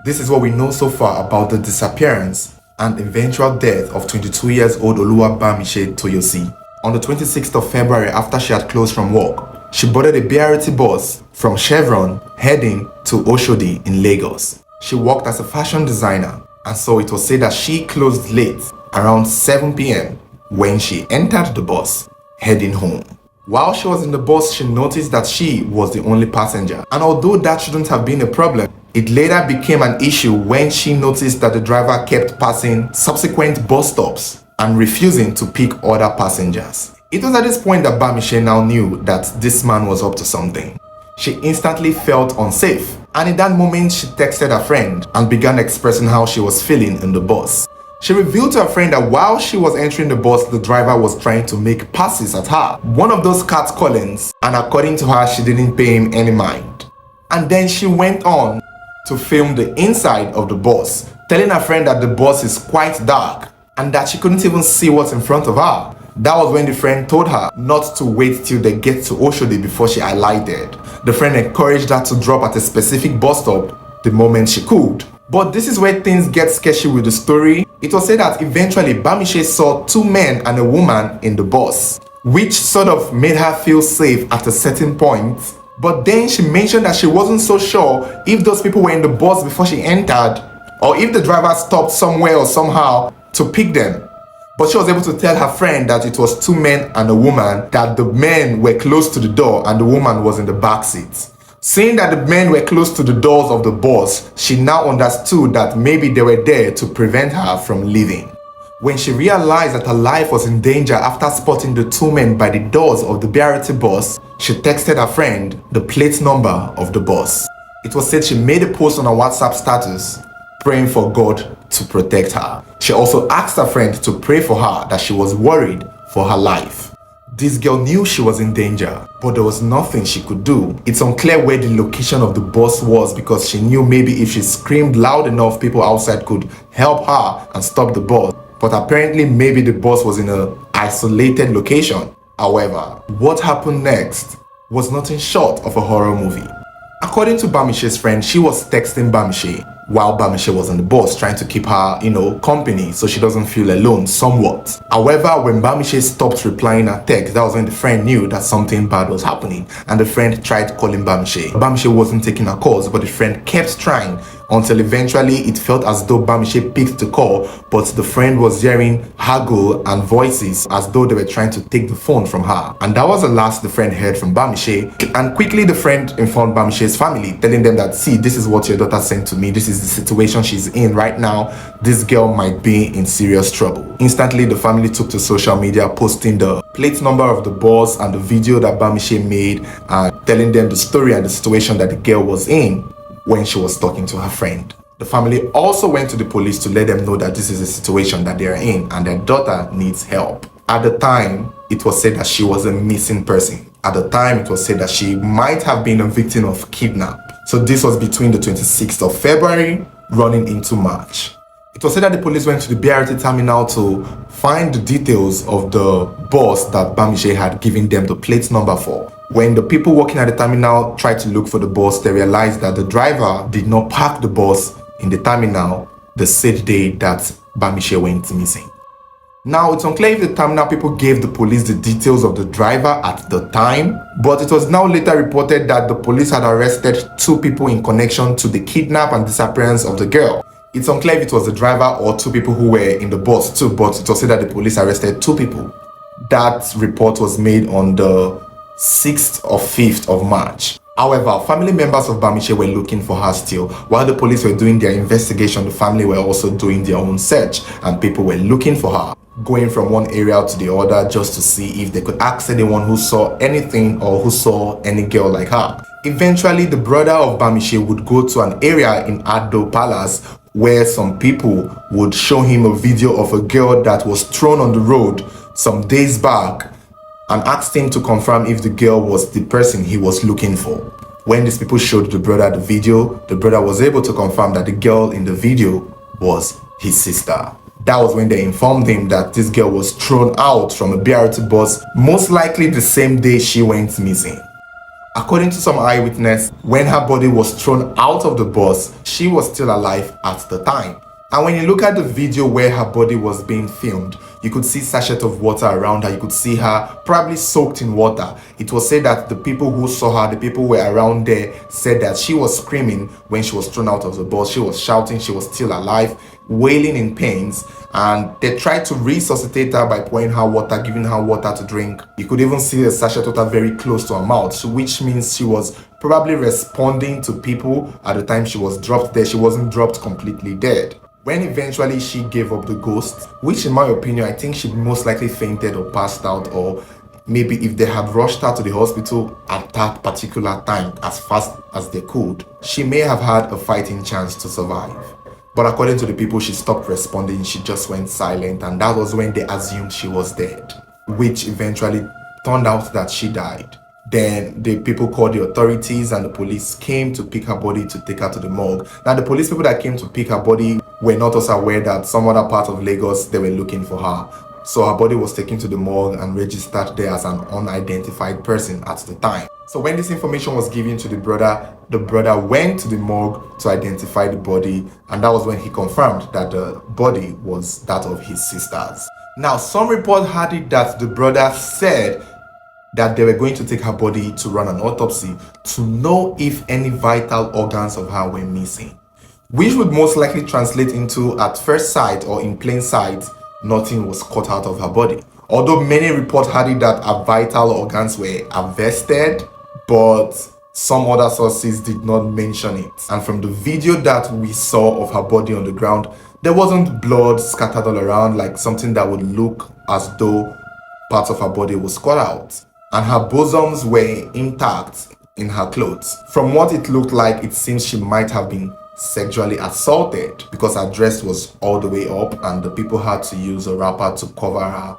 This is what we know so far about the disappearance and eventual death of 22-year-old Oluwabamise Toyosi. On the 26th of February, after she had closed from work, she boarded a BRT bus from Chevron heading to Oshodi in Lagos. She worked as a fashion designer, and so it was said that she closed late around 7 p.m. when she entered the bus heading home. While she was in the bus, she noticed that she was the only passenger, and although that shouldn't have been a problem, it later became an issue when she noticed that the driver kept passing subsequent bus stops and refusing to pick other passengers. It was at this point that Bamise now knew that this man was up to something. She instantly felt unsafe, and in that moment she texted her friend and began expressing how she was feeling in the bus. She revealed to her friend that while she was entering the bus, the driver was trying to make passes at her, one of those catcallings, and according to her, she didn't pay him any mind. And then she went on to film the inside of the bus, telling her friend that the bus is quite dark and that she couldn't even see what's in front of her. That was when the friend told her not to wait till they get to Oshodi before she alighted. The friend encouraged her to drop at a specific bus stop the moment she could. But this is where things get sketchy with the story. It was said that eventually Bamise saw 2 men and a woman in the bus, which sort of made her feel safe at a certain point. But then she mentioned that she wasn't so sure if those people were in the bus before she entered, or if the driver stopped somewhere or somehow to pick them. But she was able to tell her friend that it was 2 men and a woman, that the men were close to the door and the woman was in the back seat. Seeing that the men were close to the doors of the bus, she now understood that maybe they were there to prevent her from leaving. When she realized that her life was in danger after spotting the 2 men by the doors of the BRT bus, she texted her friend the plate number of the bus. It was said she made a post on her WhatsApp status praying for God to protect her. She also asked her friend to pray for her, that she was worried for her life. This girl knew she was in danger, but there was nothing she could do. It's unclear where the location of the bus was, because she knew maybe if she screamed loud enough, people outside could help her and stop the bus. But apparently maybe the bus was in an isolated location. However, what happened next was nothing short of a horror movie. According to Bamise's friend, she was texting Bamise while Bamise was on the bus, trying to keep her, company so she doesn't feel alone somewhat. However, when Bamise stopped replying her text, that was when the friend knew that something bad was happening, and the friend tried calling Bamise. Bamise wasn't taking her calls, but the friend kept trying until eventually it felt as though Bamise picked the call, but the friend was hearing haggle and voices as though they were trying to take the phone from her. And that was the last the friend heard from Bamise. And quickly the friend informed Bamise's family, telling them that, see, this is what your daughter sent to me. This is the situation she's in right now. This girl might be in serious trouble. Instantly, the family took to social media, posting the plate number of the bus and the video that Bamise made, and telling them the story and the situation that the girl was in when she was talking to her friend. The family also went to the police to let them know that this is a situation that they are in and their daughter needs help. At the time, it was said that she was a missing person. At the time, it was said that she might have been a victim of kidnap. So this was between the 26th of February running into March. It was said that the police went to the BRT terminal to find the details of the bus that Bamise had given them the plate number for. When the people working at the terminal tried to look for the bus, they realized that the driver did not park the bus in the terminal the said day that Bamise went missing. Now, it's unclear if the terminal people gave the police the details of the driver at the time, but it was now later reported that the police had arrested 2 people in connection to the kidnap and disappearance of the girl. It's unclear if it was the driver or 2 people who were in the bus too, but it was said that the police arrested 2 people. That report was made on the 6th or 5th of March. However, family members of Bamise were looking for her still. While the police were doing their investigation, the family were also doing their own search, and people were looking for her, going from one area to the other just to see if they could ask anyone who saw anything or who saw any girl like her. Eventually, the brother of Bamise would go to an area in Ado Palace where some people would show him a video of a girl that was thrown on the road some days back, and asked him to confirm if the girl was the person he was looking for. When these people showed the brother the video, the brother was able to confirm that the girl in the video was his sister. That was when they informed him that this girl was thrown out from a BRT bus, most likely the same day she went missing. According to some eyewitness, when her body was thrown out of the bus, she was still alive at the time. And when you look at the video where her body was being filmed, you could see sachet of water around her. You could see her probably soaked in water. It was said that the people who saw her, the people who were around there, said that she was screaming when she was thrown out of the bus. She was shouting, she was still alive, wailing in pains. And they tried to resuscitate her by pouring her water, giving her water to drink. You could even see the sachet of water very close to her mouth, which means she was probably responding to people at the time she was dropped there. She wasn't dropped completely dead. When eventually she gave up the ghost, which in my opinion, I think she most likely fainted or passed out, or maybe if they had rushed her to the hospital at that particular time as fast as they could, she may have had a fighting chance to survive. But according to the people, she stopped responding, she just went silent, and that was when they assumed she was dead, which eventually turned out that she died. Then the people called the authorities and the police came to pick her body to take her to the morgue. Now the police people that came to pick her body were not also aware that some other part of Lagos, they were looking for her. So her body was taken to the morgue and registered there as an unidentified person at the time. So when this information was given to the brother went to the morgue to identify the body, and that was when he confirmed that the body was that of his sisters. Now, some reports had it that the brother said that they were going to take her body to run an autopsy to know if any vital organs of her were missing, which would most likely translate into, at first sight or in plain sight, nothing was cut out of her body. Although many reports had it that her vital organs were harvested, but some other sources did not mention it. And from the video that we saw of her body on the ground, there wasn't blood scattered all around like something that would look as though parts of her body was cut out. And her bosoms were intact in her clothes. From what it looked like, it seems she might have been sexually assaulted because her dress was all the way up and the people had to use a wrapper to cover her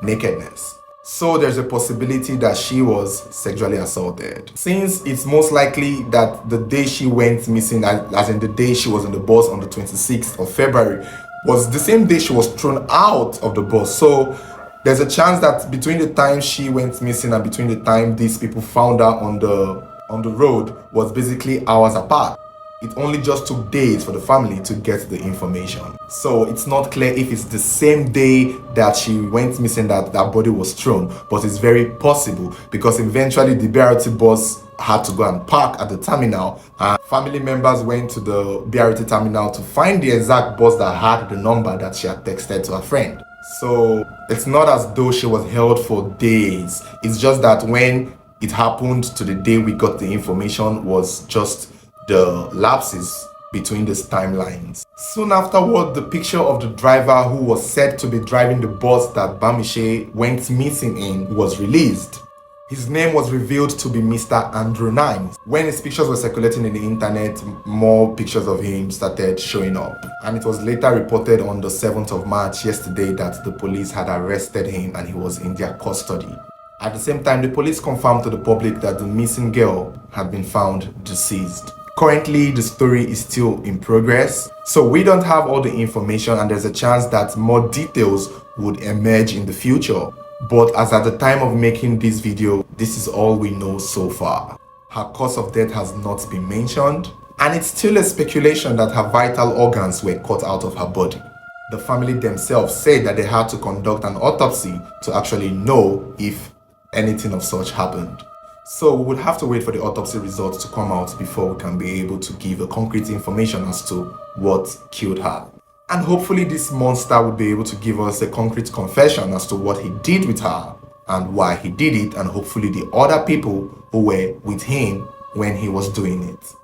nakedness. So there's a possibility that she was sexually assaulted. Since it's most likely that the day she went missing, as in the day she was on the bus on the 26th of February, was the same day she was thrown out of the bus. So there's a chance that between the time she went missing and between the time these people found her on the road was basically hours apart. It only just took days for the family to get the information. So it's not clear if it's the same day that she went missing that body was thrown, but it's very possible because eventually the BRT bus had to go and park at the terminal, and family members went to the BRT terminal to find the exact bus that had the number that she had texted to her friend. So it's not as though she was held for days. It's just that when it happened to the day we got the information was just the lapses between these timelines. Soon afterward, the picture of the driver who was said to be driving the bus that Bamise went missing in was released. His name was revealed to be Mr. Andrew Nimes. When his pictures were circulating in the internet, more pictures of him started showing up. And it was later reported on the 7th of March, yesterday, that the police had arrested him and he was in their custody. At the same time, the police confirmed to the public that the missing girl had been found deceased. Currently, the story is still in progress, so we don't have all the information and there's a chance that more details would emerge in the future. But as at the time of making this video, this is all we know so far. Her cause of death has not been mentioned, and it's still a speculation that her vital organs were cut out of her body. The family themselves said that they had to conduct an autopsy to actually know if anything of such happened. So we would have to wait for the autopsy results to come out before we can be able to give a concrete information as to what killed her. And hopefully this monster would be able to give us a concrete confession as to what he did with her and why he did it, and hopefully the other people who were with him when he was doing it.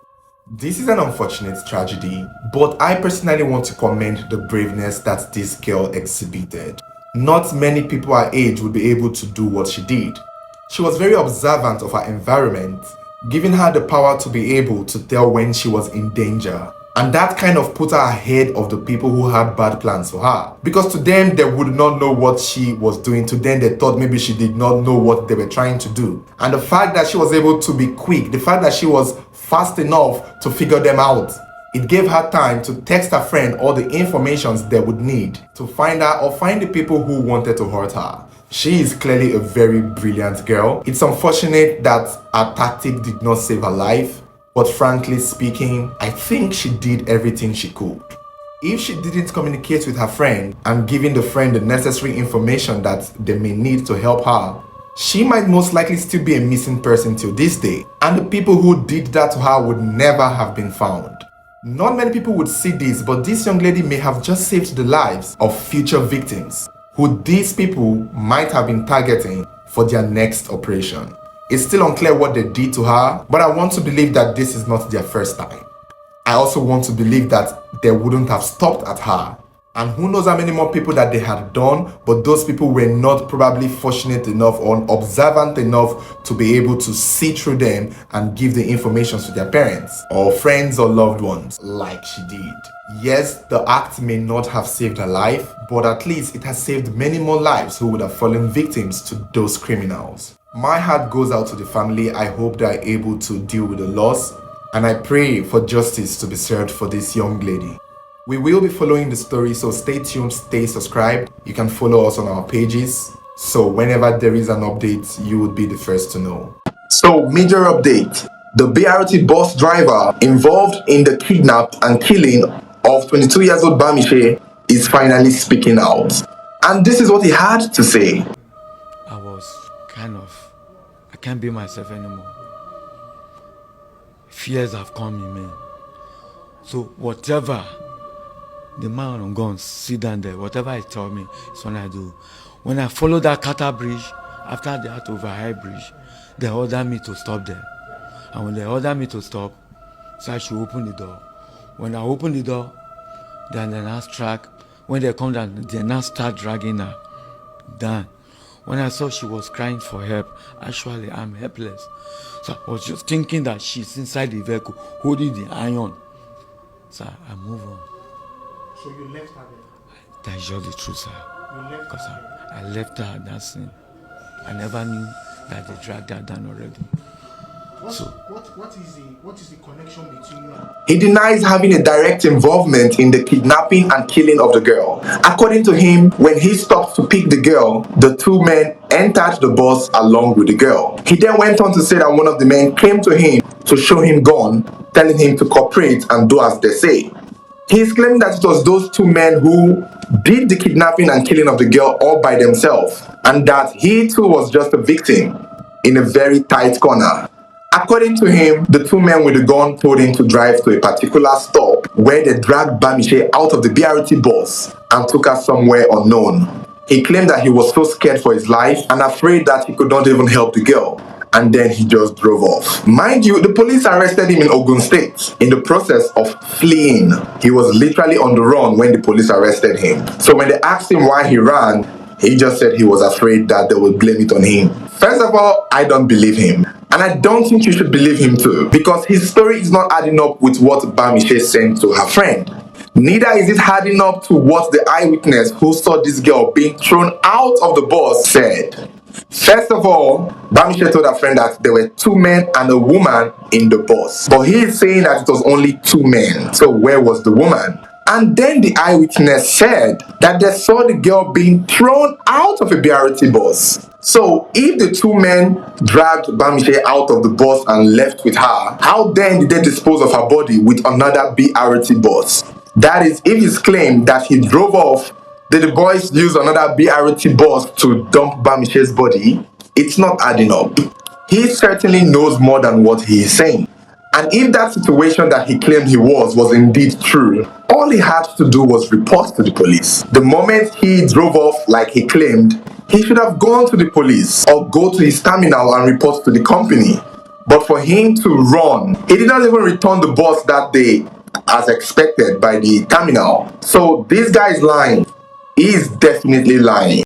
This is an unfortunate tragedy, but I personally want to commend the braveness that this girl exhibited. Not many people her age would be able to do what she did. She was very observant of her environment, giving her the power to be able to tell when she was in danger. And that kind of put her ahead of the people who had bad plans for her. Because to them, they would not know what she was doing. To them, they thought maybe she did not know what they were trying to do. And the fact that she was able to be quick, the fact that she was fast enough to figure them out, It gave her time to text her friend all the informations they would need to find her or find the people who wanted to hurt her. She is clearly a very brilliant girl. It's unfortunate that her tactic did not save her life, but frankly speaking, I think she did everything she could. If she didn't communicate with her friend and giving the friend the necessary information that they may need to help her, she might most likely still be a missing person till this day, and the people who did that to her would never have been found. Not many people would see this, but this young lady may have just saved the lives of future victims who these people might have been targeting for their next operation. It's still unclear what they did to her, but I want to believe that this is not their first time. I also want to believe that they wouldn't have stopped at her. And who knows how many more people that they had done, but those people were not probably fortunate enough or observant enough to be able to see through them and give the information to their parents or friends or loved ones like she did. Yes, the act may not have saved her life, but at least it has saved many more lives who would have fallen victims to those criminals. My heart goes out to the family. I hope they are able to deal with the loss, and I pray for justice to be served for this young lady. We will be following the story, so stay tuned, stay subscribed. You can follow us on our pages, so whenever there is an update, you would be the first to know. So, major update. The BRT bus driver involved in the kidnap and killing of 22 years old Bamise is finally speaking out. And this is what he had to say. I can't be myself anymore. Fears have come in me. So whatever the man on guns sit down there, whatever he tell me is what I do. When I follow that Kata bridge, after that overhead bridge, they order me to stop there. And when they order me to stop, so I should open the door. When I open the door, then they now track. When they come down, they now start dragging her down. When I saw she was crying for help, actually I'm helpless. So I was just thinking that she's inside the vehicle holding the iron. So I move on. So you left her there? That's just the truth, sir. You left Because her there? I left her at that scene. I never knew that they dragged her down already. What is the connection between you and... He denies having a direct involvement in the kidnapping and killing of the girl. According to him, when he stopped to pick the girl, the two men entered the bus along with the girl. He then went on to say that one of the men came to him to show him gun, telling him to cooperate and do as they say. He is claiming that it was those two men who did the kidnapping and killing of the girl all by themselves, and that he too was just a victim in a very tight corner. According to him, the two men with the gun told him to drive to a particular stop where they dragged Bamise out of the BRT bus and took her somewhere unknown. He claimed that he was so scared for his life and afraid that he could not even help the girl, and then he just drove off. Mind you, the police arrested him in Ogun State in the process of fleeing. He was literally on the run when the police arrested him. So when they asked him why he ran, he just said he was afraid that they would blame it on him. First of all, I don't believe him. And I don't think you should believe him too, because his story is not adding up with what Bamise sent to her friend. Neither is it adding up to what the eyewitness who saw this girl being thrown out of the bus said. First of all, Bamise told her friend that there were two men and a woman in the bus. But he is saying that it was only two men. So where was the woman? And then the eyewitness said that they saw the girl being thrown out of a BRT bus. So if the two men dragged Bamise out of the bus and left with her, how then did they dispose of her body with another BRT bus? That is, if it's claimed that he drove off, did the boys use another BRT bus to dump Bamise's body? It's not adding up. He certainly knows more than what he is saying. And if that situation that he claimed he was indeed true, all he had to do was report to the police. The moment he drove off like he claimed, he should have gone to the police or go to his terminal and report to the company. But for him to run, he did not even return the bus that day as expected by the terminal. So this guy is lying. He is definitely lying.